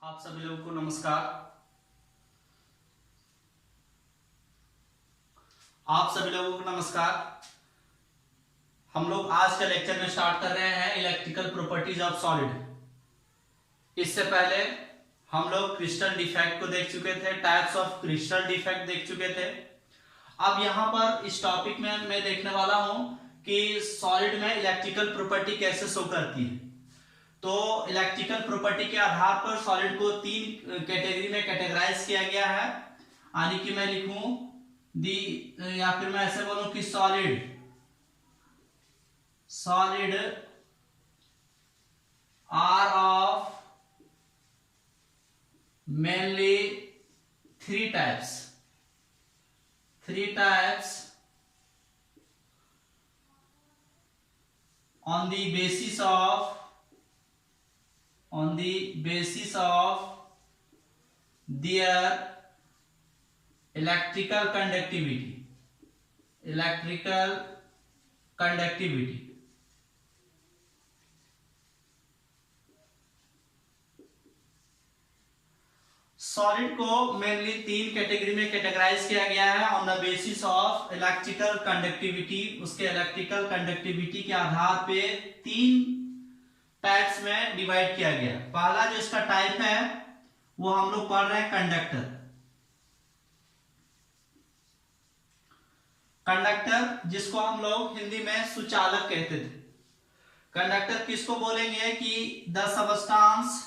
आप सभी लोगों को नमस्कार। आप सभी लोगों को नमस्कार। हम लोग आज के लेक्चर में स्टार्ट कर रहे हैं इलेक्ट्रिकल प्रॉपर्टीज ऑफ सॉलिड। इससे पहले हम लोग क्रिस्टल डिफेक्ट को देख चुके थे, टाइप्स ऑफ क्रिस्टल डिफेक्ट देख चुके थे। अब यहाँ पर इस टॉपिक में मैं देखने वाला हूं कि सॉलिड में इलेक्ट्रिकल प्रॉपर्टी कैसे शो करती है। तो इलेक्ट्रिकल प्रॉपर्टी के आधार पर सॉलिड को तीन कैटेगरी में कैटेगराइज किया गया है। यानी कि मैं लिखूं दी, या फिर मैं ऐसे बोलूं कि solid are of mainly three types on the basis of their electrical conductivity. Solid को मेनली तीन कैटेगरी में कैटेगराइज किया गया है on the basis of electrical conductivity. उसके इलेक्ट्रिकल कंडक्टिविटी के आधार पे तीन टाइप्स में डिवाइड किया गया। पहला जो इसका टाइप है वो हम लोग पढ़ रहे हैं कंडक्टर, जिसको हम लोग हिंदी में सुचालक कहते थे। कंडक्टर किसको बोलेंगे कि the substance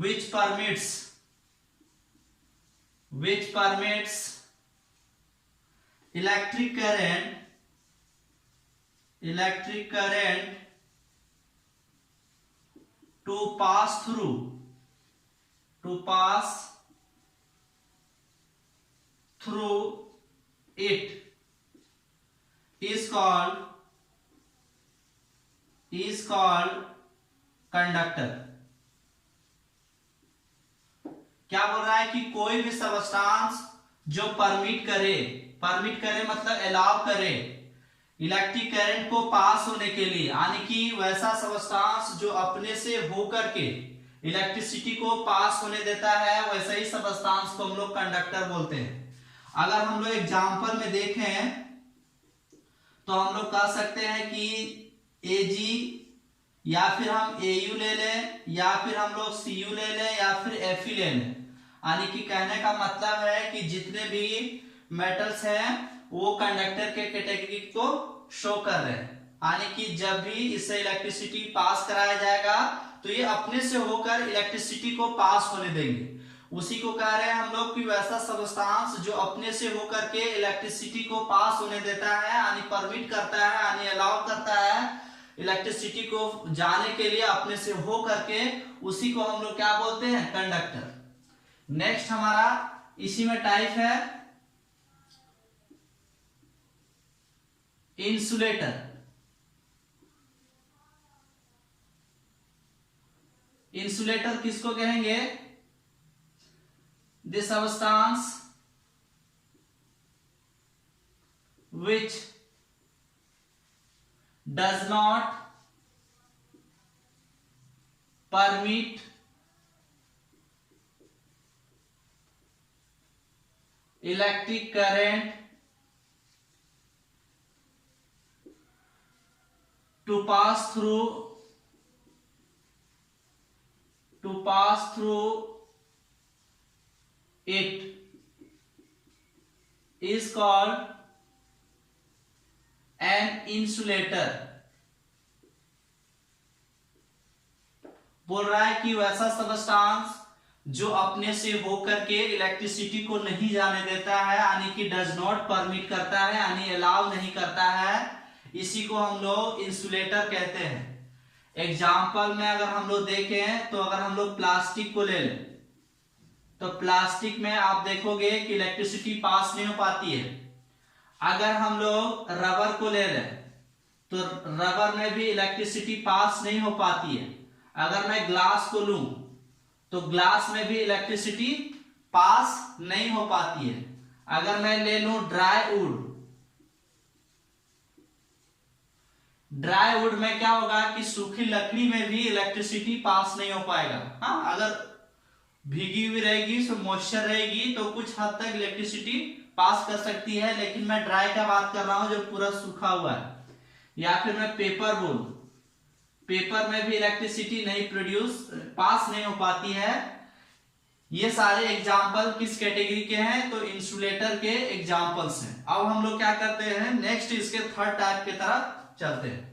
which permits electric current to pass through it is called conductor. क्या बोल रहा है कि कोई भी सबस्टांस जो परमिट करे मतलब अलाउ करे इलेक्ट्रिक करंट को पास होने के लिए, यानी कि वैसा सबस्टांस जो अपने से होकर के इलेक्ट्रिसिटी को पास होने देता है, वैसा ही सबस्टांस को हम लोग कंडक्टर बोलते हैं। अगर हम लोग एग्जांपल में देखें तो हम लोग कह सकते हैं कि Ag, या फिर हम Au ले लें, या फिर हम लोग Cu ले लें, या फिर Fe ले लें। यानी कि कहने का मतलब है कि जितने भी मेटल्स हैं वो कंडक्टर के कैटेगरी को शो कर रहे हैं। यानी कि जब भी इससे इलेक्ट्रिसिटी पास कराया जाएगा तो ये अपने से होकर इलेक्ट्रिसिटी को पास होने देंगे। उसी को कह रहे हैं हम लोग कि वैसा सबस्टांस जो अपने से होकर के इलेक्ट्रिसिटी को पास होने देता है, यानी परमिट करता है, यानी अलाउ करता है इलेक्ट्रिसिटी को जाने के लिए अपने से हो करके, उसी को हम लोग क्या बोलते हैं? कंडक्टर। नेक्स्ट हमारा इसी में टाइप है इंसुलेटर किसको कहेंगे? The substance which does not permit electric current to pass through it is called an insulator। बोल रहा है कि वैसा सबस्टांस जो अपने से होकर के इलेक्ट्रिसिटी को नहीं जाने देता है, यानी कि डज नॉट परमिट करता है, यानी अलाउ नहीं करता है, इसी को हम लोग इंसुलेटर कहते हैं। एग्जाम्पल में अगर हम लोग देखें तो अगर हम लोग प्लास्टिक को ले लें तो प्लास्टिक में आप देखोगे कि इलेक्ट्रिसिटी पास नहीं हो पाती है। अगर हम लोग रबर को ले लें तो रबर में भी इलेक्ट्रिसिटी पास नहीं हो पाती है। अगर मैं ग्लास को लूं तो ग्लास में भी इलेक्ट्रिसिटी पास नहीं हो पाती है। अगर मैं ले लूं ड्राई वुड, ड्राई वुड में क्या होगा कि सूखी लकड़ी में भी इलेक्ट्रिसिटी पास नहीं हो पाएगा। हाँ, अगर भीगी हुई रहेगी, सो मॉइस्चर रहेगी तो कुछ हद तक इलेक्ट्रिसिटी पास कर सकती है, लेकिन मैं ड्राई का बात कर रहा हूं जो पूरा सूखा हुआ है। या फिर मैं पेपर बोल, पेपर में भी इलेक्ट्रिसिटी नहीं प्रोड्यूस पास नहीं हो पाती है। ये सारे एग्जाम्पल किस कैटेगरी के हैं? तो इंसुलेटर के एग्जाम्पल्स हैं। अब हम लोग क्या करते हैं, नेक्स्ट इसके थर्ड टाइप की तरफ चलते हैं।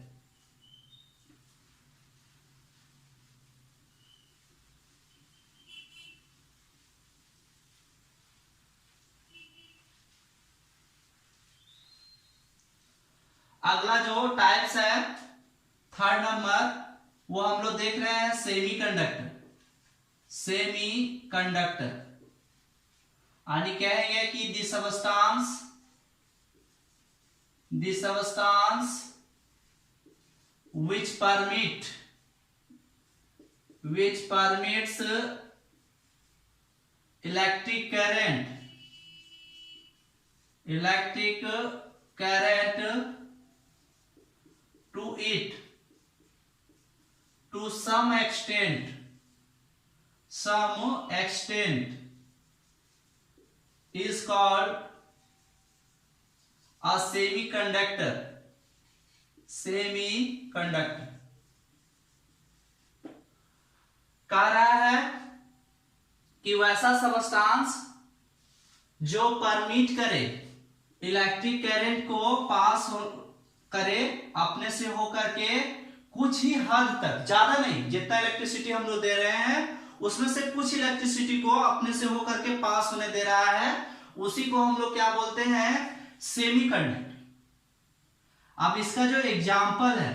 अगला जो टाइप्स है, थर्ड नंबर, वो हम लोग देख रहे हैं सेमी कंडक्टर। सेमी कंडक्टर यानी कहेंगे कि the substance which permits electric current to it to some extent is called a semiconductor। कह रहा है कि वैसा सबस्टांस जो परमिट करे इलेक्ट्रिक करंट को पास करे अपने से होकर के कुछ ही हद तक, ज्यादा नहीं, जितना इलेक्ट्रिसिटी हम लोग दे रहे हैं उसमें से कुछ इलेक्ट्रिसिटी को अपने से होकर के पास होने दे रहा है, उसी को हम लोग क्या बोलते हैं? Semi conductor. अब इसका जो एग्जाम्पल है,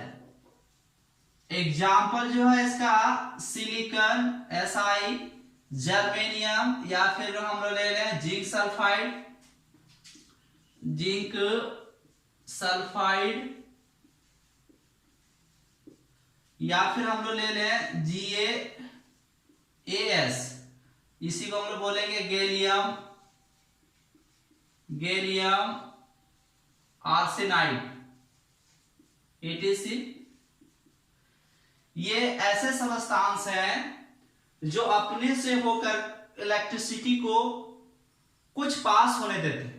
एग्जाम्पल जो है इसका सिलिकॉन, Si, जर्मेनियम, या फिर हम लोग ले लें जिंक सल्फाइड, या फिर हम लोग ले लें GaAs, इसी को हम लोग बोलेंगे गैलियम आर्सेनाइड, etc। ये ऐसे सबस्टांस हैं जो अपने से होकर इलेक्ट्रिसिटी को कुछ पास होने देते हैं।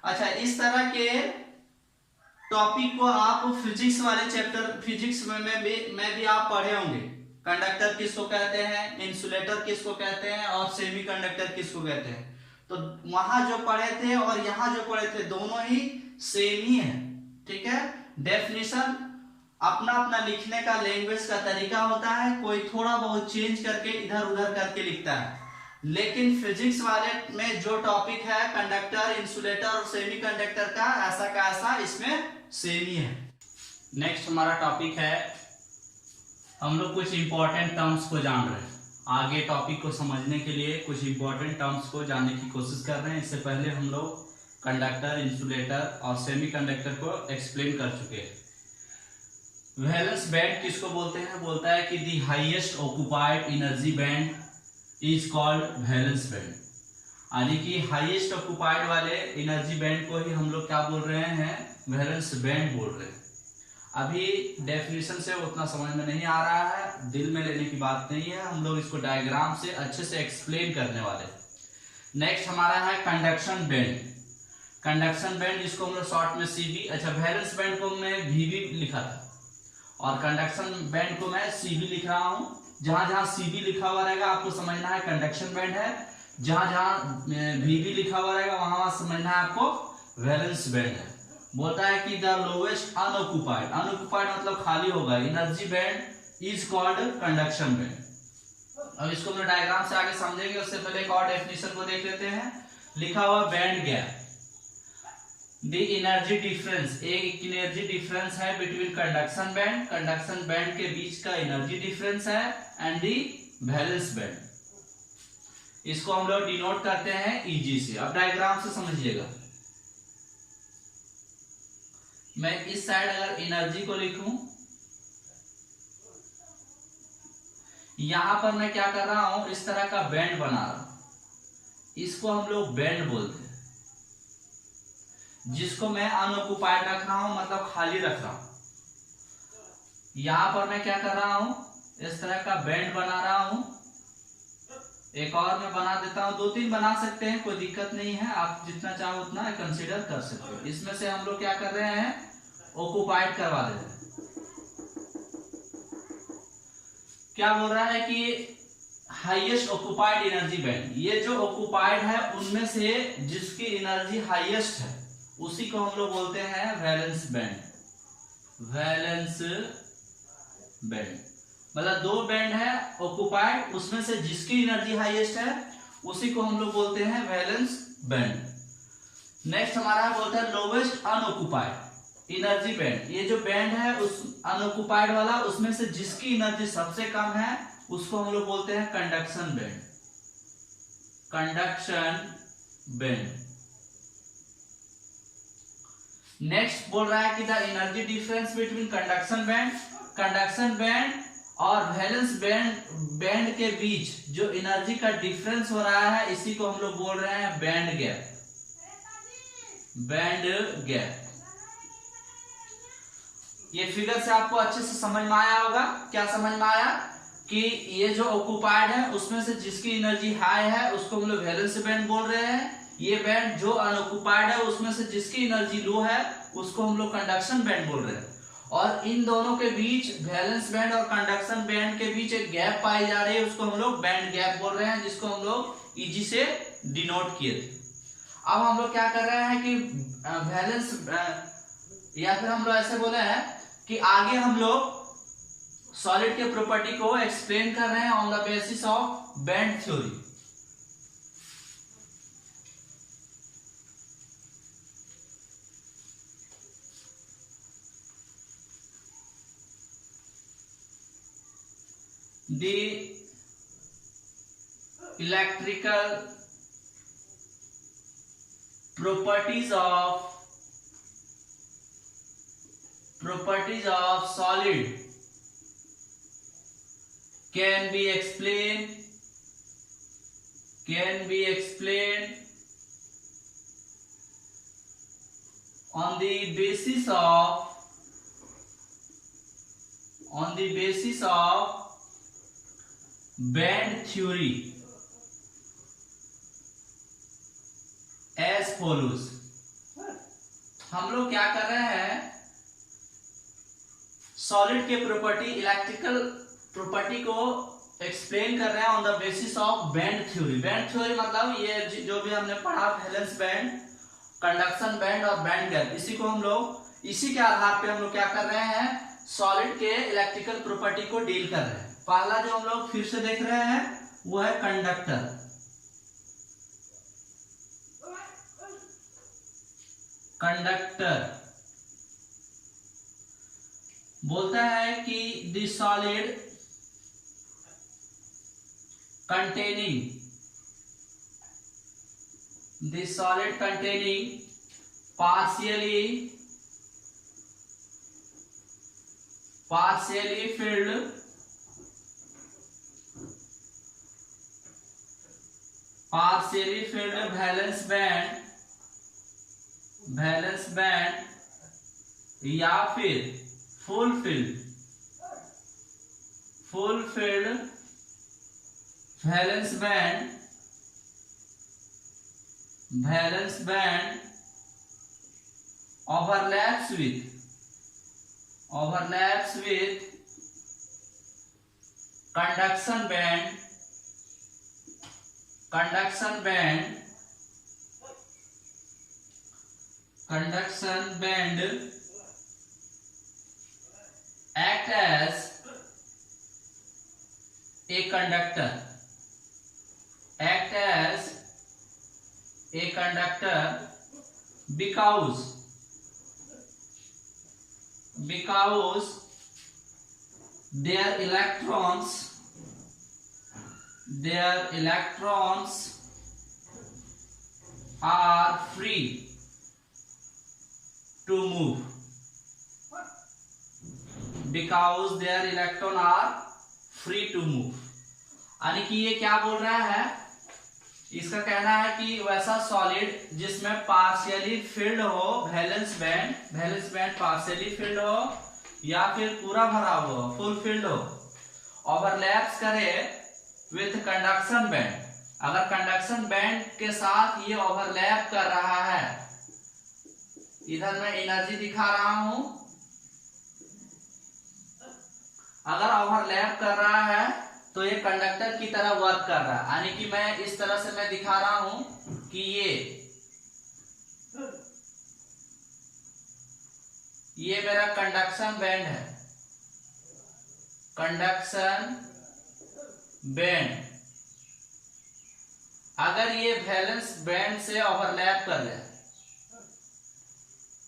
अच्छा, इस तरह के टॉपिक को आप फिजिक्स वाले चैप्टर, फिजिक्स में भी आप पढ़े होंगे। कंडक्टर किसको कहते हैं, इंसुलेटर किसको कहते हैं, और सेमी कंडक्टर किसको कहते हैं। तो वहां जो पढ़े थे और यहां जो पढ़े थे दोनों ही सेम ही है। ठीक है, डेफिनेशन अपना अपना लिखने का लैंग्वेज का तरीका होता है, कोई थोड़ा बहुत चेंज करके इधर उधर करके लिखता है, लेकिन फिजिक्स वाले में जो टॉपिक है कंडक्टर, इंसुलेटर और सेमी कंडक्टर का, ऐसा का ऐसा इसमें सेम ही है। नेक्स्ट हमारा टॉपिक है, हम लोग कुछ इंपॉर्टेंट टर्म्स को जान रहे हैं। आगे टॉपिक को समझने के लिए कुछ इंपॉर्टेंट टर्म्स को जानने की कोशिश कर रहे हैं। इससे पहले हम लोग कंडक्टर, इंसुलेटर और सेमी कंडक्टर को एक्सप्लेन कर चुके हैं। वैलेंस बैंड किसको बोलते हैं? बोलता है कि the highest occupied energy band is called valence band, यानी कि हाईएस्ट ऑक्युपाइड वाले एनर्जी बैंड को ही हम लोग क्या बोल रहे हैं? वैलेंस बैंड बोल रहे हैं। अभी डेफिनेशन से उतना समझ में नहीं आ रहा है, दिल में लेने की बात नहीं है, हम लोग इसको डायग्राम से अच्छे से एक्सप्लेन करने वाले हैं। नेक्स्ट हमारा है कंडक्शन बैंड। कंडक्शन बैंड जिसको हम लोग शॉर्ट में सीबी, अच्छा वैलेंस बैंड को मैं वीबी लिखा था और कंडक्शन बैंड को मैं सीबी लिख रहा हूं। जहां जहां सीबी लिखा हुआ रहेगा आपको समझना है कंडक्शन बैंड है, जहां जहां वीबी लिखा हुआ रहेगा वहां वहां समझना है आपको वैलेंस बैंड है। बोलता है कि द लोवेस्ट अनऑक्युपाइड, अनऑक्युपाइड मतलब खाली होगा, energy band is called conduction band. अब इसको हम डायग्राम से आगे समझेंगे, उससे पहले एक और डेफिनेशन को देख लेते हैं। लिखा हुआ band gap, the energy difference, एक एनर्जी डिफरेंस है बिटवीन कंडक्शन बैंड के बीच का एनर्जी डिफरेंस है, एंड दी वैलेंस बैंड। इसको हम लोग डिनोट करते हैं ईजी से। अब डायग्राम से समझिएगा, मैं इस साइड अगर एनर्जी को लिखूं, यहां पर मैं क्या कर रहा हूं, इस तरह का बैंड बना रहा हूं, इसको हम लोग बैंड बोलते हैं। जिसको मैं अनऑक्युपाइड रख रहा हूं मतलब खाली रख रहा हूं, यहां पर मैं क्या कर रहा हूं, इस तरह का बैंड बना रहा हूं। एक और मैं बना देता हूं, 2-3 बना सकते हैं, कोई दिक्कत नहीं है, आप जितना चाहो उतना कंसीडर कर सकते हो। इसमें से हम लोग क्या कर रहे हैं, ऑक्युपाइड करवा दे रहे हैं। क्या बोल रहा है कि हाईएस्ट ऑक्युपाइड एनर्जी बैंड, ये जो ऑक्युपाइड है उनमें से जिसकी एनर्जी हाईएस्ट है उसी को हम लोग बोलते हैं वैलेंस बैंड। वैलेंस बैंड मतलब 2 बैंड है ऑक्युपाइड, उसमें से जिसकी एनर्जी हाईएस्ट है उसी को हम लोग बोलते हैं वैलेंस बैंड। नेक्स्ट हमारा बोलता है लोवेस्ट अनऑक्युपाइड एनर्जी बैंड। ये जो बैंड है उस अनऑक्युपाइड वाला, उसमें से जिसकी एनर्जी सबसे कम है उसको हम लोग बोलते हैं conduction band. Conduction band. Next बोल रहा है कि the energy difference between conduction band और वैलेंस बैंड के बीच जो एनर्जी का डिफरेंस हो रहा है इसी को हम लोग बोल रहे हैं बैंड गैप। Band gap. ये फिगर से आपको अच्छे से समझ में आया होगा। क्या समझ में आया कि ये जो ऑक्युपाइड है उसमें से जिसकी एनर्जी हाई है उसको हम लोग वैलेंस बैंड बोल रहे हैं। ये बैंड जो अनऑक्युपाइड है उसमें से जिसकी एनर्जी लो है उसको हम लोग कंडक्शन बैंड बोल रहे हैं। और इन दोनों के बीच, वैलेंस बैंड और कंडक्शन बैंड के बीच एक गैप पाई जा रही है, उसको हम लोग बैंड गैप बोल रहे हैं, जिसको हम लोग इजी से डिनोट किए थे। अब हम लोग क्या कर रहे हैं कि वैलेंस या फिर हम लोग ऐसे बोले हैं कि आगे हम लोग सॉलिड के प्रॉपर्टी को एक्सप्लेन कर रहे हैं on the basis of band theory. The electrical properties of solid can be explained on the basis of band theory as follows. हम लोग क्या कर रहे हैं, सॉलिड के प्रॉपर्टी, इलेक्ट्रिकल प्रॉपर्टी को एक्सप्लेन कर रहे हैं on the basis of band theory. Band theory मतलब ये जो भी हमने पढ़ा, वैलेंस बैंड, कंडक्शन बैंड और बैंड गैप, इसी को हम लोग, इसी के आधार पे हम लोग क्या कर रहे हैं, सॉलिड के इलेक्ट्रिकल प्रॉपर्टी को डील कर रहे हैं। पहला जो हम लोग फिर से देख रहे हैं वो है कंडक्टर। कंडक्टर बोलता है कि the solid containing partially filled valence band या फिर full filled valence band overlaps with conduction band act as a conductor because their electrons are free to move. Because their electrons are free to move. यानी कि ये क्या बोल रहा है, इसका कहना है कि वैसा सॉलिड जिसमें पार्शियली फिल्ड हो, वैलेंस बैंड पार्शियली फिल्ड हो, या फिर पूरा भरा हुआ फुलफिल्ड हो, ओवरलैप्स करे विथ कंडक्शन बैंड, अगर कंडक्शन बैंड के साथ ये ओवरलैप कर रहा है, इधर मैं एनर्जी दिखा रहा हूं, अगर ओवरलैप कर रहा है तो ये कंडक्टर की तरह वर्क कर रहा है, यानी कि मैं इस तरह से मैं दिखा रहा हूं कि ये मेरा कंडक्शन बैंड है, कंडक्शन बैंड, अगर ये वैलेंस बैंड से ओवरलैप कर ले,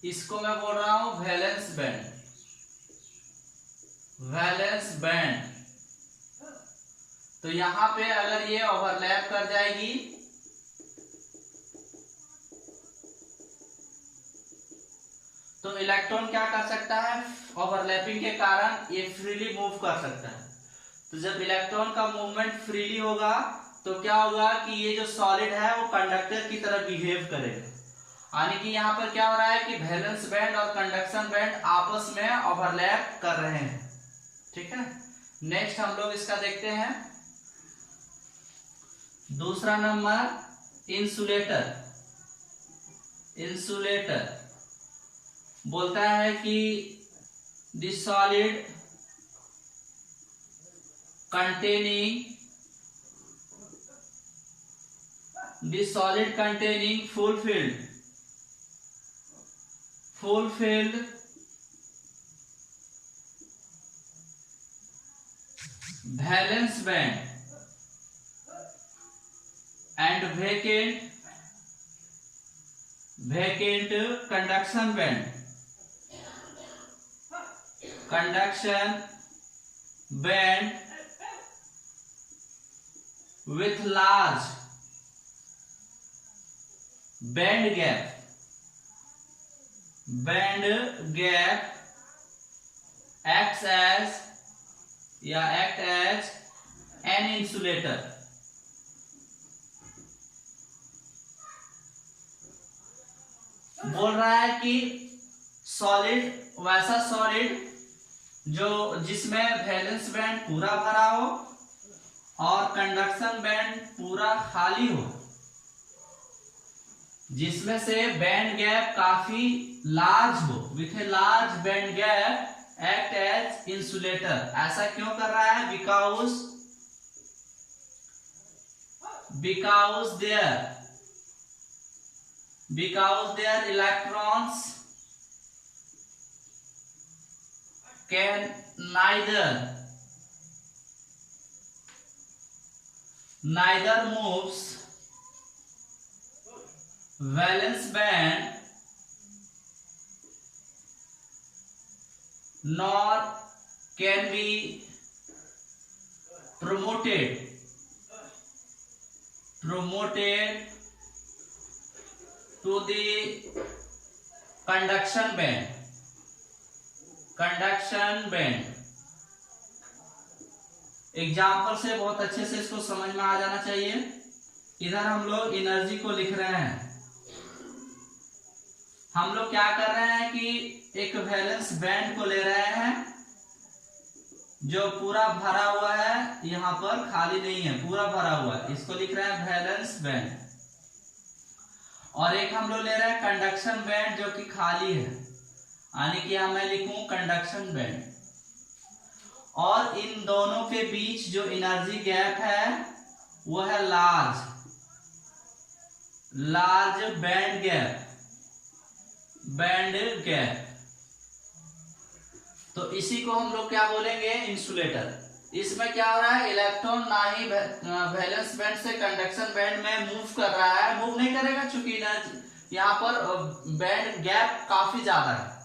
इसको मैं बोल रहा हूं वैलेंस बैंड, वैलेंस बैंड। तो यहां पे अगर ये ओवरलैप कर जाएगी तो इलेक्ट्रॉन क्या कर सकता है, ओवरलैपिंग के कारण ये फ्रीली मूव कर सकता है। तो जब इलेक्ट्रॉन का मूवमेंट फ्रीली होगा तो क्या होगा कि ये जो सॉलिड है वो कंडक्टर की तरह बिहेव करेगा, यानी कि यहाँ पर क्या हो रहा है कि वैलेंस बैंड और कंडक्शन बैंड आपस में ओवरलैप कर रहे हैं। ठीक है, नेक्स्ट हम लोग इसका देखते हैं दूसरा नंबर इंसुलेटर। इंसुलेटर बोलता है कि the solid containing fulfilled valence band and vacant conduction band with large band gap act as an insulator। बोल रहा है कि सॉलिड, वैसा सॉलिड जो जिसमें वैलेंस बैंड पूरा भरा हो और कंडक्शन बैंड पूरा खाली हो, जिसमें से बैंड गैप काफी लार्ज हो, with a large band gap act as insulator. ऐसा क्यों कर रहा है, because their electrons can neither moves valence band nor can be promoted to the conduction band। Example से बहुत अच्छे से इसको समझ में आ जाना चाहिए। इधर हम लोग एनर्जी को लिख रहे हैं, हम लोग क्या कर रहे हैं कि एक वैलेंस बैंड को ले रहे हैं जो पूरा भरा हुआ है, यहां पर खाली नहीं है, पूरा भरा हुआ है, इसको लिख रहे हैं वैलेंस बैंड। और एक हम लोग ले रहे हैं कंडक्शन बैंड जो कि खाली है, यानी कि यहां मैं लिखूं कंडक्शन बैंड। और इन दोनों के बीच जो एनर्जी गैप है वो है लार्ज बैंड गैप। तो इसी को हम लोग क्या बोलेंगे, इंसुलेटर। इसमें क्या हो रहा है, इलेक्ट्रॉन ना ही वैलेंस बैंड से कंडक्शन बैंड में मूव कर रहा है, मूव नहीं करेगा चूंकि यहाँ पर बैंड गैप काफी ज्यादा है,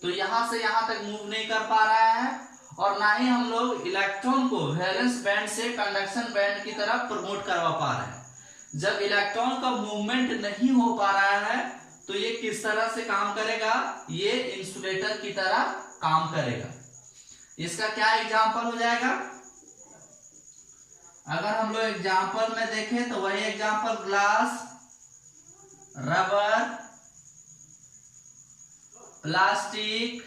तो यहां से यहां तक मूव नहीं कर पा रहा है। और ना ही हम लोग इलेक्ट्रॉन को वैलेंस बैंड से कंडक्शन बैंड की तरफ प्रमोट करवा पा रहे हैं। जब इलेक्ट्रॉन का मूवमेंट नहीं हो पा रहा है तो ये किस तरह से काम करेगा, ये इंसुलेटर की तरह काम करेगा। इसका क्या एग्जांपल हो जाएगा, अगर हम लोग एग्जांपल में देखें तो वही example glass, rubber, plastic,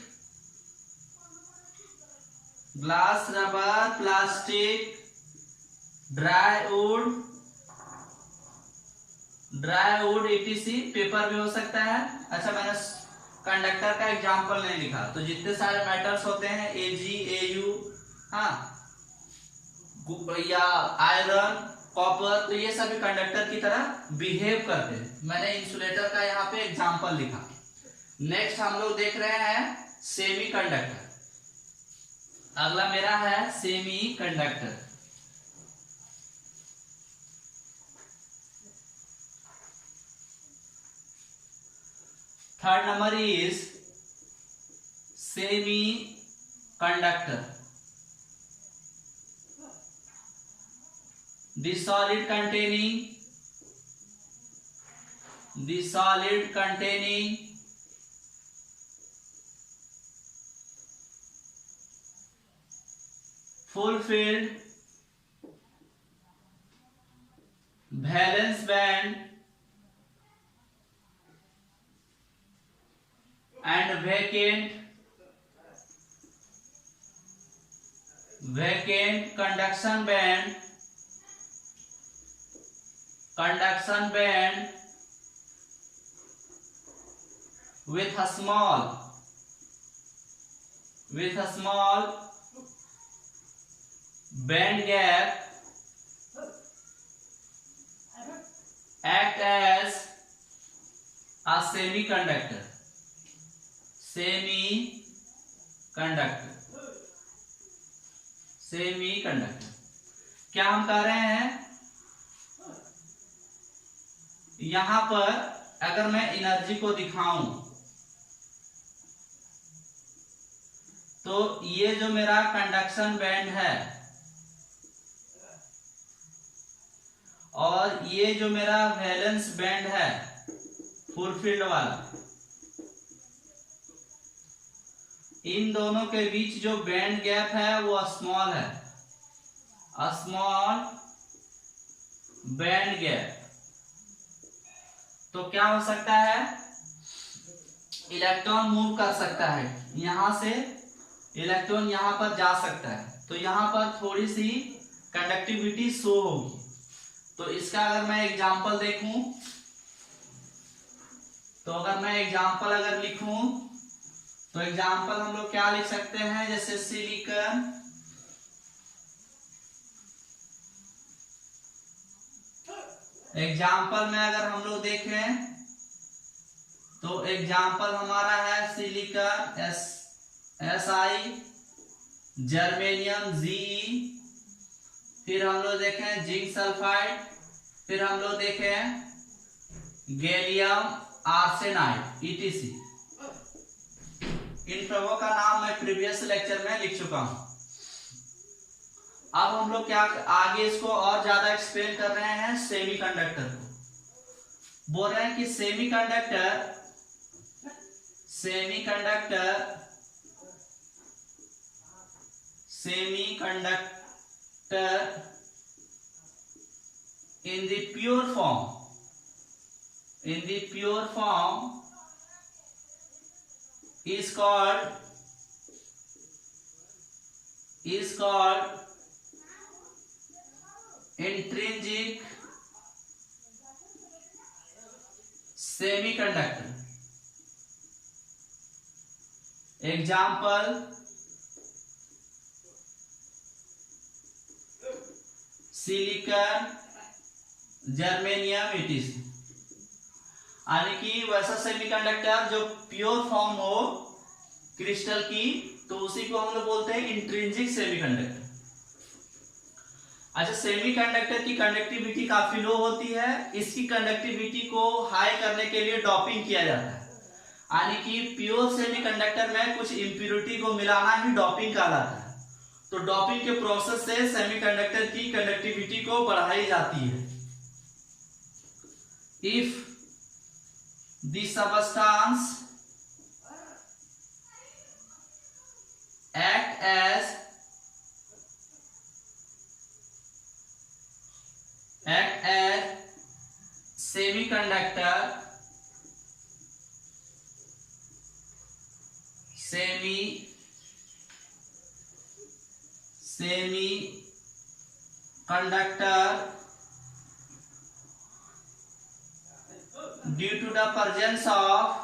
glass, rubber, plastic, dry would etc, paper भी हो सकता है। अच्छा, मैंने कंडक्टर का एग्जांपल नहीं लिखा, तो जितने सारे मेटल्स होते हैं AgAu, हाँ, या आयरन, कॉपर, तो ये सभी कंडक्टर की तरह बिहेव करते हैं। मैंने इंसुलेटर का यहाँ पे एग्जांपल लिखा। नेक्स्ट हम लोग देख रहे हैं सेमी कंडक्टर। अगला मेरा है semi conductor. Third number is semi conductor. The solid containing fulfilled valence band and vacant conduction band with a small band gap act as a semiconductor। क्या हम कह रहे हैं, यहां पर अगर मैं एनर्जी को दिखाऊं तो ये जो मेरा कंडक्शन बैंड है और ये जो मेरा वैलेंस बैंड है फुलफिल्ड वाला, इन दोनों के बीच जो बैंड गैप है वो स्मॉल है, स्मॉल बैंड गैप। तो क्या हो सकता है, इलेक्ट्रॉन मूव कर सकता है, यहां से इलेक्ट्रॉन यहां पर जा सकता है, तो यहां पर थोड़ी सी कंडक्टिविटी शो होगी। तो इसका अगर मैं एग्जांपल देखूं, तो अगर मैं एग्जांपल अगर लिखूं तो एग्जांपल हम लोग क्या लिख सकते हैं, जैसे सिलिकॉन, एग्जाम्पल में अगर हम लोग देखें तो एग्जाम्पल हमारा है सिलिकॉन Si, जर्मेनियम Ge, फिर हम लोग देखें जिंक सल्फाइड, फिर हम लोग देखें गैलियम आर्सेनाइड etc। इन सबों का नाम मैं प्रीवियस लेक्चर में लिख चुका हूं। अब हम लोग क्या आगे इसको और ज्यादा एक्सप्लेन कर रहे हैं सेमीकंडक्टर को। बोल रहे हैं कि semiconductor in the pure form is called intrinsic semiconductor। Example silicon, germanium etc। यानी कि वैसा सेमीकंडक्टर जो प्योर फॉर्म हो क्रिस्टल की, तो उसी को हम लोग बोलते हैं इंट्रिंसिक सेमीकंडक्टर। अच्छा, सेमीकंडक्टर की कंडक्टिविटी काफी लो होती है, इसकी कंडक्टिविटी को हाई करने के लिए डॉपिंग किया जाता है। यानी कि प्योर सेमीकंडक्टर में कुछ इंप्योरिटी को मिलाना ही डॉपिंग कहलाता है। तो डॉपिंग के प्रोसेस से सेमीकंडक्टर की कंडक्टिविटी को बढ़ाई जाती है। If the substance act as semiconductor semi conductor due to the presence of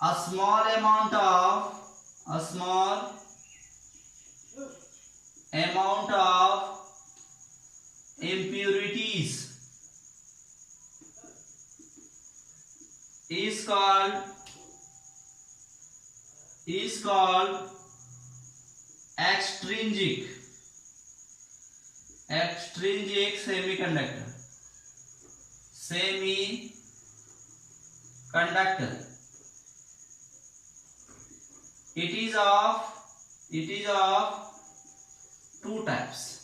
a small amount of impurities is called extrinsic semiconductor. It is of two types.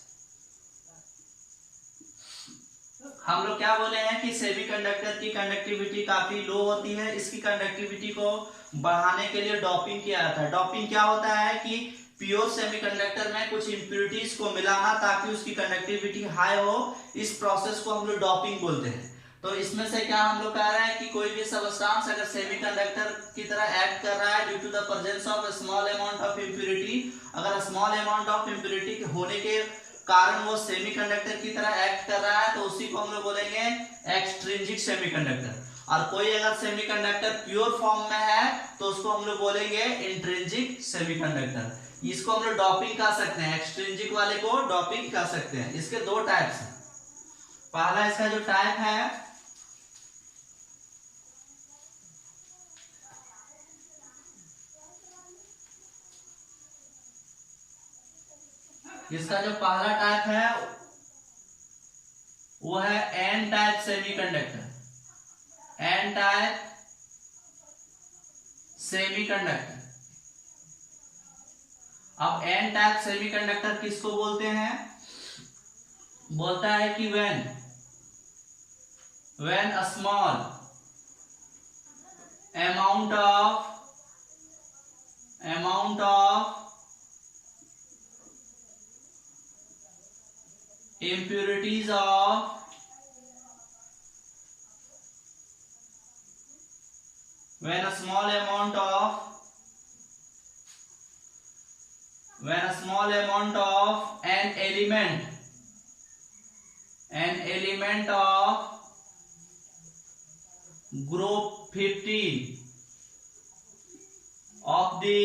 हम लोग क्या बोले हैं कि सेमीकंडक्टर की कंडक्टिविटी काफी लो होती है, इसकी कंडक्टिविटी को बढ़ाने के लिए डोपिंग किया जाता है। डोपिंग क्या होता है कि प्योर सेमीकंडक्टर में कुछ इंप्योरिटीज को मिलाना ताकि उसकी कंडक्टिविटी हाई हो, इस प्रोसेस को हम लोग डोपिंग बोलते हैं। तो इसमें से क्या हम लोग कह रहे हैं कि कोई भी सबस्टांस अगर सेमीकंडक्टर की तरह एक्ट कर रहा है due to the presence of small amount of impurity, अगर स्मॉल अमाउंट ऑफ इंप्योरिटी होने के कारण वो सेमीकंडक्टर की तरह एक्ट कर रहा है तो उसी को हम लोग बोलेंगे एक्सट्रिंसिक सेमीकंडक्टर। और कोई अगर सेमीकंडक्टर प्योर फॉर्म में है तो उसको हम लोग बोलेंगे इंट्रिंसिक सेमीकंडक्टर। इसको हम लोग डोपिंग कह सकते हैं, एक्सट्रिंसिक वाले को डोपिंग कह सकते हैं। इसके दो टाइप्स हैं। पहला इसका जो टाइप है इसका जो पहला टाइप है वो है N type semiconductor. N type semiconductor. अब एन टाइप सेमीकंडक्टर किसको बोलते हैं? बोलता है कि when a small amount of impurities of when a small amount of an element of group 15 of the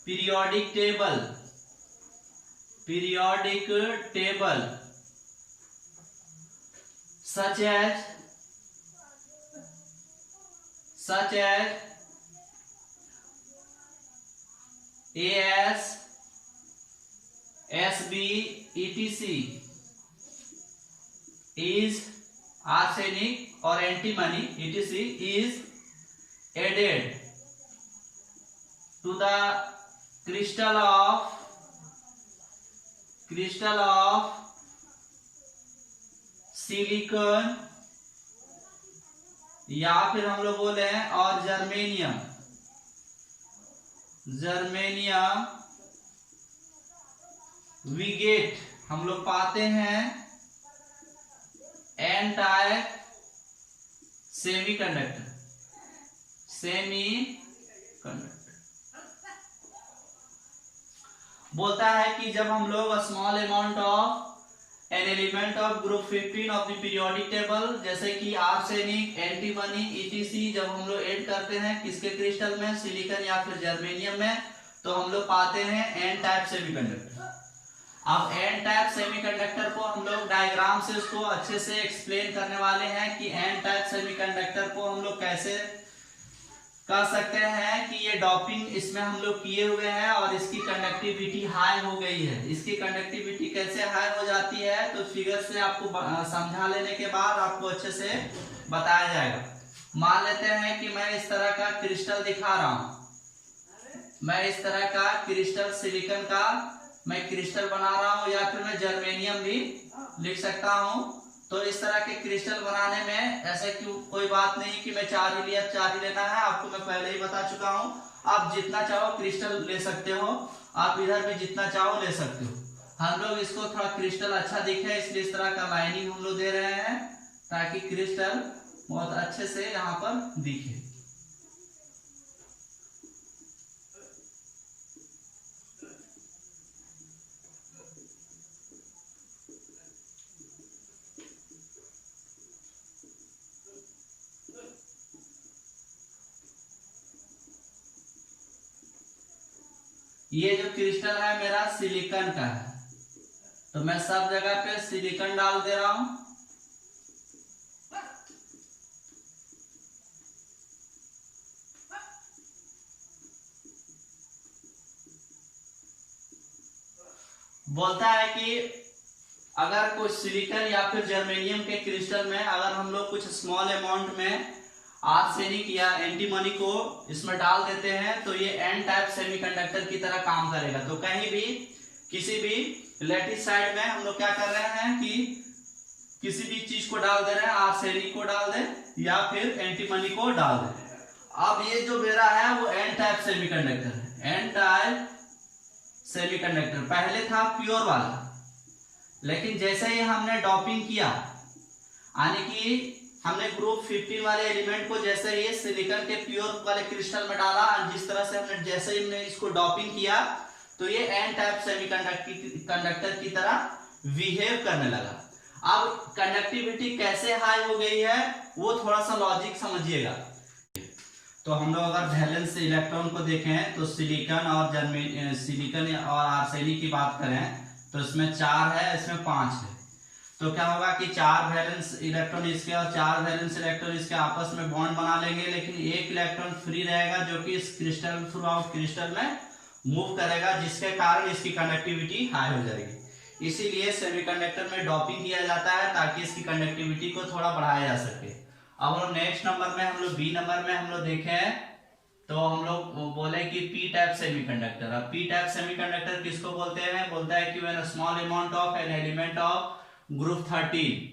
periodic table such as AS, SB, etc. is arsenic or antimony etc. is added to the crystal of silicon या फिर हम लोग बोले हैं और germanium we get हम लोग पाते हैं एन टाइप सेमीकंडक्टर। बोलता है कि जब हम लोग small amount of an element of group 15 of the periodic table जैसे कि आर्सेनिक, एंटीमनी etc. जब हम लोग ऐड करते हैं किसके क्रिस्टल में, सिलिकॉन या फिर जर्मेनियम में, तो हम लोग पाते हैं एन टाइप सेमीकंडक्टर। अब एन टाइप सेमीकंडक्टर को हम लोग डायग्राम से उसको अच्छे से एक्सप्लेन करने वाले हैं कि एन टाइप सेमीकंडक्टर को हम लोग कैसे कह सकते हैं कि ये डोपिंग इसमें हम लोग किए हुए हैं और इसकी कंडक्टिविटी हाई हो गई है। इसकी कंडक्टिविटी कैसे हाई हो जाती है तो फिगर से आपको समझा लेने के बाद आपको अच्छे से बताया जाएगा। मान लेते हैं कि मैं इस तरह का क्रिस्टल दिखा रहा हूं, मैं इस तरह का क्रिस्टल सिलिकॉन का मैं क्रिस्टल बना रहा हूं या फिर मैं जर्मेनियम भी लिख सकता हूं। तो इस तरह के क्रिस्टल बनाने में ऐसे क्यों कोई बात नहीं कि मैं 4 ही लेना है, आपको मैं पहले ही बता चुका हूं। आप जितना चाहो क्रिस्टल ले सकते हो, आप इधर भी जितना चाहो ले सकते हो। हम लोग इसको थोड़ा क्रिस्टल अच्छा दिखे इसलिए इस तरह का लाइनिंग हम लोग दे रहे हैं ताकि क्रिस्टल बहुत अच्छे से यहाँ पर दिखे। ये जो क्रिस्टल है मेरा सिलिकॉन का है, तो मैं सब जगह पे सिलिकॉन डाल दे रहा हूं। बोलता है कि अगर कोई सिलिकॉन या फिर जर्मेनियम के क्रिस्टल में अगर हम लोग कुछ स्मॉल अमाउंट में आर्सेनिक या एंटीमनी को इसमें डाल देते हैं तो ये एन टाइप सेमीकंडक्टर की तरह काम करेगा। तो कहीं भी किसी भी लैटिस साइड में हम लोग क्या कर रहे हैं कि किसी भी चीज को डाल दे रहे हैं, आर्सेनिक को डाल दे या फिर एंटीमनी को डाल दे। अब ये जो मेरा है वो एन टाइप सेमीकंडक्टर है, एन टाइप सेमीकंडक्टर। पहले था प्योर वाला, लेकिन जैसे ही हमने डॉपिंग किया, यानी कि हमने ग्रुप 15 वाले एलिमेंट को जैसे ही सिलिकॉन के प्योर वाले क्रिस्टल में डाला, जिस तरह से हमने जैसे ही हमने इसको डॉपिंग किया तो ये एन टाइप सेमीकंडक्टर की तरह बिहेव करने लगा। अब कंडक्टिविटी कैसे हाई हो गई है वो थोड़ा सा लॉजिक समझिएगा। तो हम लोग अगर वैलेंस इलेक्ट्रॉन को देखें तो सिलिकॉन और आर्सेनिक की बात करें तो इसमें 4 है, इसमें 5 है। तो क्या होगा कि 4 वैलेंस इलेक्ट्रॉन इसके और 4 वैलेंस इलेक्ट्रॉन इसके आपस में बॉन्ड बना लेंगे, लेकिन एक इलेक्ट्रॉन फ्री रहेगा जो कि इस क्रिस्टल थ्रू आउट क्रिस्टल में मूव करेगा, जिसके कारण इसकी कंडक्टिविटी हाई हो जाएगी। इसीलिए सेमीकंडक्टर में डॉपिंग किया जाता है ताकि इसकी कंडक्टिविटी को थोड़ा बढ़ाया जा सके। अब हम लोग नेक्स्ट नंबर में हम लोग बी नंबर में हम लोग देखें तो हम लोग बोले कि पी टाइप सेमीकंडक्टर। अब पी टाइप सेमीकंडक्टर किसको बोलते हैं? बोलता है कि when a small amount of an element of group 13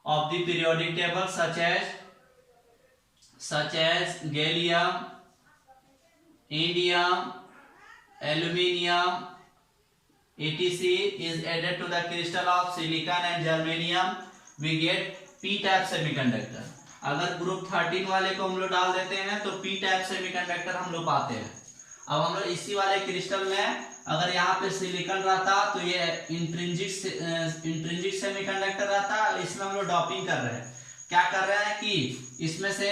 of the periodic table such as gallium, indium, aluminium, etc. is added to the crystal of silicon and germanium, we get p type semiconductor। अगर group 13 वाले को हम लोग डाल देते हैं तो p type semiconductor हम लोग पाते हैं। अब हम लोग इसी वाले क्रिस्टल में अगर यहाँ पे सिलिकॉन रहता तो ये इंट्रिंसिक सेमीकंडक्टर रहता, इसमें हम लोग डॉपिंग कर रहे हैं। क्या कर रहे हैं कि इसमें से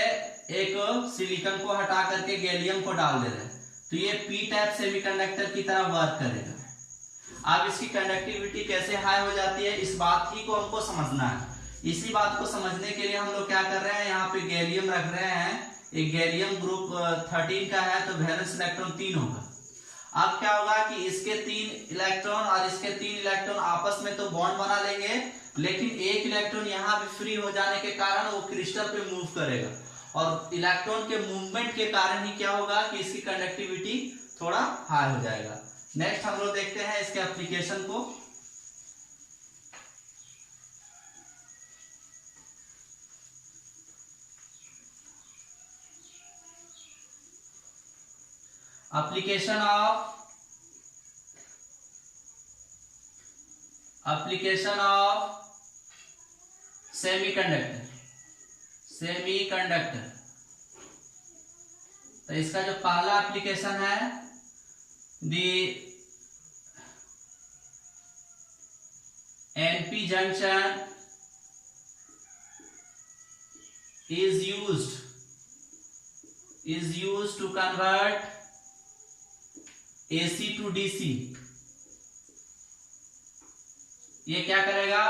एक सिलिकॉन को हटा करके गैलियम को डाल दे रहे हैं, तो ये पी टाइप सेमीकंडक्टर की तरह वर्क करेगा। अब इसकी कंडक्टिविटी कैसे हाई हो जाती है इस बात ही को हमको समझना है। इसी बात को समझने के लिए हम लोग क्या कर रहे हैं, यहाँ पे गैलियम रख रहे हैं। एक गैलियम ग्रुप 13 का है तो वैलेंस इलेक्ट्रॉन 3 होगा। अब क्या होगा कि इसके 3 इलेक्ट्रॉन और इसके 3 इलेक्ट्रॉन आपस में तो बॉन्ड बना लेंगे, लेकिन एक इलेक्ट्रॉन यहाँ भी फ्री हो जाने के कारण वो क्रिस्टल पे मूव करेगा, और इलेक्ट्रॉन के मूवमेंट के कारण ही क्या होगा कि इसकी कंडक्टिविटी थोड़ा हाई हो जाएगा। नेक्स्ट हम लोग देखते हैं इसके एप्लीकेशन को। application of semiconductor। तो इसका जो पहला एप्लीकेशन है दी NP junction is used to convert AC to DC। ये क्या करेगा,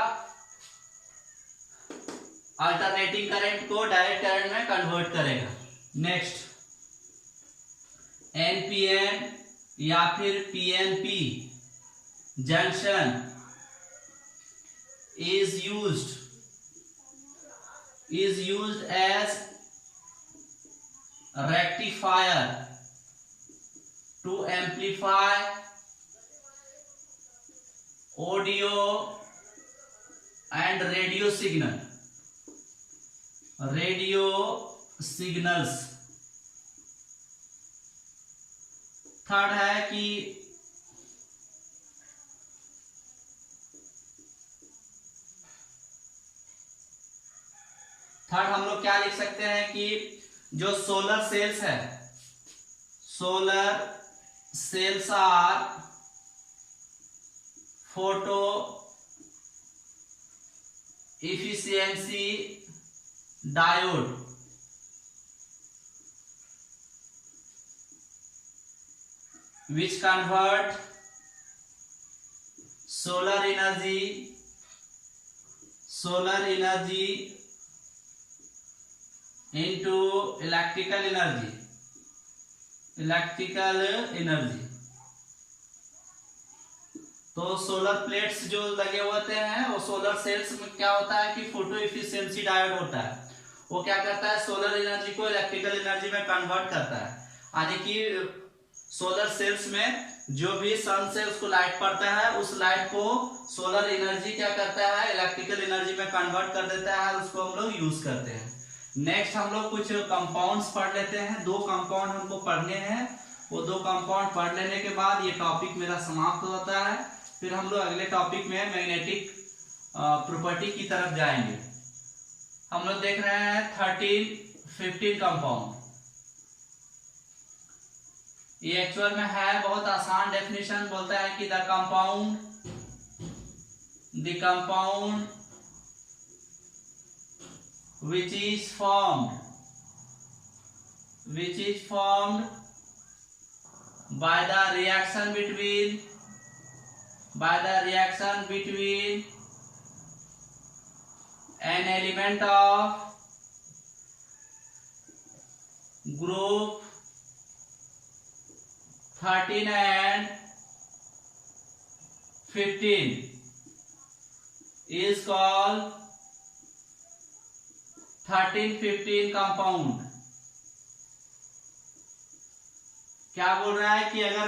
अल्टरनेटिंग करंट को डायरेक्ट करंट में कन्वर्ट करेगा। नेक्स्ट NPN या फिर PNP junction is used as rectifier to amplify audio and radio signals। Third है कि हम लोग क्या लिख सकते हैं कि जो सोलर सेल्स है, solar cells are photo efficiency diode. which convert solar energy into electrical energy तो सोलर प्लेट्स जो लगे होते हैं वो सोलर सेल्स में क्या होता है कि फोटो एफिशिएंसी डायोड होता है, वो क्या करता है सोलर एनर्जी को इलेक्ट्रिकल एनर्जी में कन्वर्ट करता है। यानी कि सोलर सेल्स में जो भी सन से उसको लाइट पड़ता है उस लाइट को सोलर एनर्जी क्या करता है इलेक्ट्रिकल एनर्जी में कन्वर्ट कर देता है, उसको हम लोग यूज करते हैं। नेक्स्ट हम लोग कुछ कंपाउंड्स पढ़ लेते हैं, 2 कंपाउंड हमको पढ़ने हैं। वो 2 कंपाउंड पढ़ लेने के बाद ये टॉपिक मेरा समाप्त होता है। फिर हम लोग अगले टॉपिक में मैग्नेटिक प्रॉपर्टी की तरफ जाएंगे। हम लोग देख रहे हैं 13-15 कंपाउंड। ये एक्चुअल में है बहुत आसान डेफिनेशन, बोलता है कि the compound which is formed by the reaction between an element of group 13 and 15 is called 13-15 compound. क्या बोल रहा है कि अगर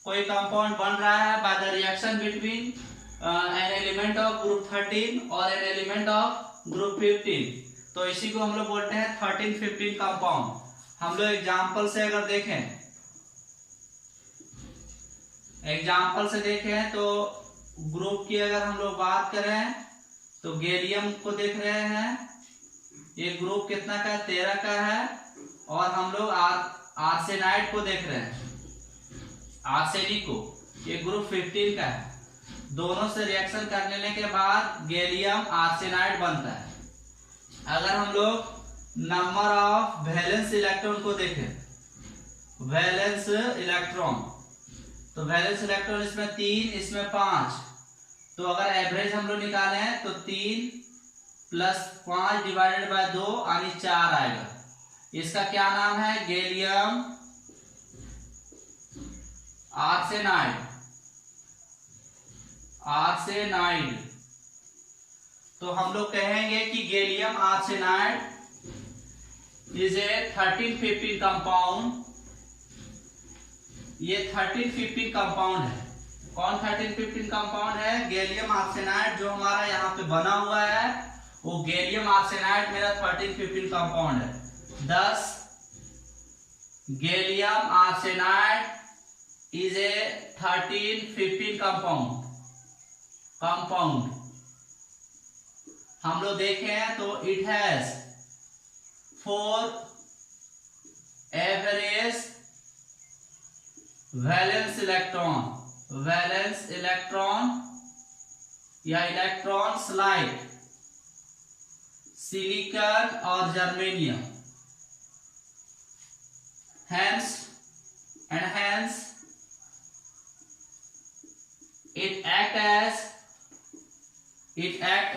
कोई कंपाउंड बन रहा है by the reaction between an element of group 13 और एन एलिमेंट ऑफ ग्रुप 15, तो इसी को हम लोग बोलते हैं 13-15 कंपाउंड। हम लोग एग्जांपल से अगर देखें तो ग्रुप की अगर हम लोग बात करें तो गैलियम को देख रहे हैं, ये ग्रुप कितना का है 13 का है। और हम लोग आर्सेनाइड को देख रहे हैं, आर्सेनिक को, ये ग्रुप 15 का है। दोनों से रिएक्शन कर लेने के बाद गैलियम आर्सेनाइड बनता है। अगर हम लोग नंबर ऑफ वैलेंस इलेक्ट्रॉन को देखें, वैलेंस इलेक्ट्रॉन, तो वैलेंस इलेक्ट्रॉन इसमें 3, इसमें 5, तो अगर एवरेज हम लोग निकालें तो 3 + 5 डिवाइडेड बाय 2 यानी 4 आएगा। इसका क्या नाम है गैलियम आर्सेनाइड। तो हम लोग कहेंगे कि gallium arsenide is a 13-15 compound. ये 13-15 कंपाउंड है। कौन 13-15 कंपाउंड है? गैलियम आर्सेनाइड जो हमारा यहाँ पे बना हुआ है वो गैलियम आर्सेनाइड मेरा 13-15 कंपाउंड है। 10 gallium arsenide is a 13-15 compound. हम लोग देखें तो it has 4 average valence electron या इलेक्ट्रॉन्स लाइक सिलिकॉन और germanium. hence it act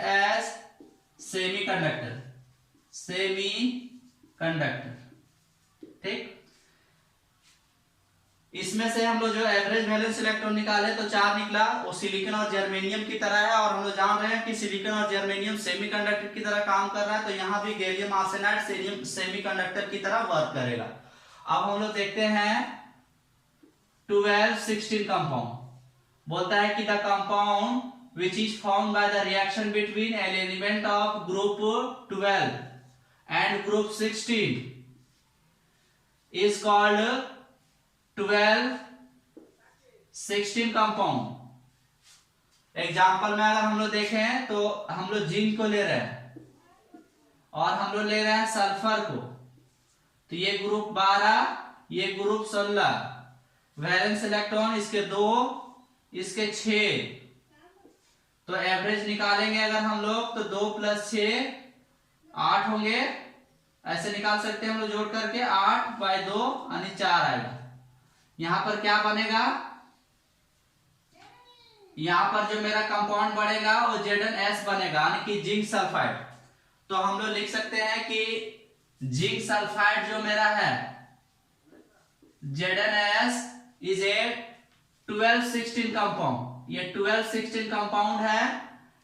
as semiconductor। ठीक, इसमें से हम लोग जो एवरेज वैलेंस इलेक्ट्रॉन निकाले तो 4 निकला, वो सिलिकॉन और जर्मेनियम की तरह है। और हम लोग जान रहे हैं कि सिलिकॉन और जर्मेनियम सेमीकंडक्टर की तरह काम कर रहा है, तो यहाँ भी गैलियम आर्सेनाइड सेमीकंडक्टर की तरह वर्क करेगा। अब हम लोग देखते हैं 12-16 कंपाउंड। बोलता है कि the compound which is formed by the reaction between an element of group 12 and group 16 is called 12-16 compound. Example में अगर हम लोग देखें तो हम लोग जिंक को ले रहे हैं और हम लोग ले रहे हैं सल्फर को, तो ये ग्रुप 12, ये ग्रुप 16। वैलेंस इलेक्ट्रॉन इसके 2, इसके 6, तो एवरेज निकालेंगे अगर हम लोग तो 2 + 6 8 होंगे। ऐसे निकाल सकते हैं हम लोग जोड़ करके 8/2 यानी 4 आएगा। यहां पर क्या बनेगा, यहां पर जो मेरा कंपाउंड बढ़ेगा वो Zn बनेगा, यानी कि जिंक सल्फाइड। तो हम लोग लिख सकते हैं कि जिंक सल्फाइड जो मेरा है Zns इज ए 1216 कंपाउंड। ये 1216 कंपाउंड है।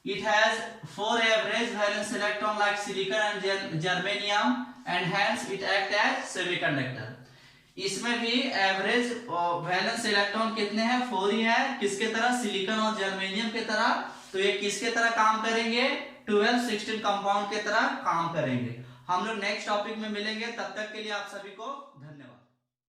It has 4 average valence electron like silicon and germanium and hence it act as semiconductor. इसमें भी एवरेज वैलेंस इलेक्ट्रॉन कितने हैं, 4 ही है। किसके तरह, सिलिकॉन और जर्मेनियम के तरह। तो ये किसके तरह काम करेंगे, 1216 कंपाउंड के तरह काम करेंगे। हम लोग नेक्स्ट टॉपिक में मिलेंगे, तब तक के लिए आप सभी को